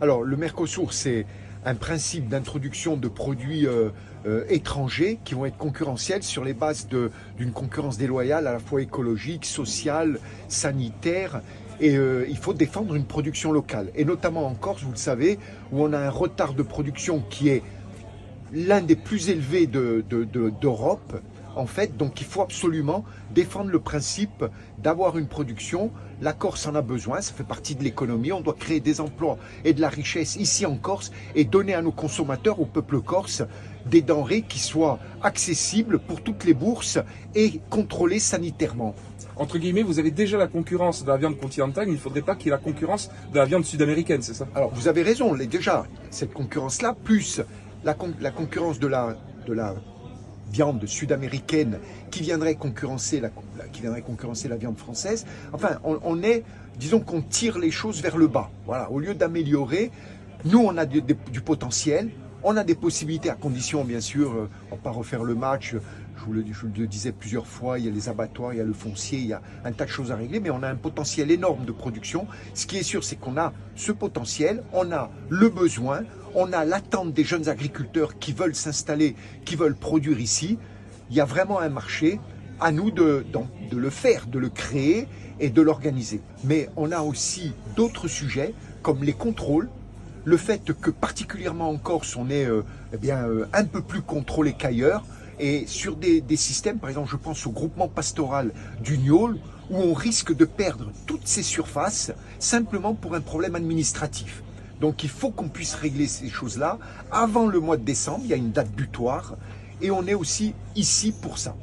Alors, le Mercosur, c'est un principe d'introduction de produits étrangers qui vont être concurrentiels sur les bases d'une concurrence déloyale à la fois écologique, sociale, sanitaire. Et il faut défendre une production locale. Et notamment en Corse, vous le savez, où on a un retard de production qui est l'un des plus élevés d'Europe, en fait. Donc il faut absolument défendre le principe d'avoir une production. La Corse en a besoin, ça fait partie de l'économie. On doit créer des emplois et de la richesse ici en Corse et donner à nos consommateurs, au peuple corse, des denrées qui soient accessibles pour toutes les bourses et contrôlées sanitairement. Entre guillemets, vous avez déjà la concurrence de la viande continentale, il ne faudrait pas qu'il y ait la concurrence de la viande sud-américaine, c'est ça? Alors vous avez raison, déjà, cette concurrence-là, plus la concurrence de la viande sud-américaine qui viendrait concurrencer la viande française. Enfin, on est, disons qu'on tire les choses vers le bas. Voilà, au lieu d'améliorer, nous on a du potentiel, on a des possibilités à condition, bien sûr, on ne va pas refaire le match. Je le disais plusieurs fois, il y a les abattoirs, il y a le foncier, il y a un tas de choses à régler, mais on a un potentiel énorme de production. Ce qui est sûr, c'est qu'on a ce potentiel, on a le besoin, on a l'attente des jeunes agriculteurs qui veulent s'installer, qui veulent produire ici. Il y a vraiment un marché, à nous de le faire, de le créer et de l'organiser. Mais on a aussi d'autres sujets, comme les contrôles, le fait que particulièrement en Corse, on est un peu plus contrôlé qu'ailleurs, et sur des systèmes, par exemple, je pense au groupement pastoral du Niol, où on risque de perdre toutes ces surfaces simplement pour un problème administratif. Donc il faut qu'on puisse régler ces choses-là avant le mois de décembre, il y a une date butoir, et on est aussi ici pour ça.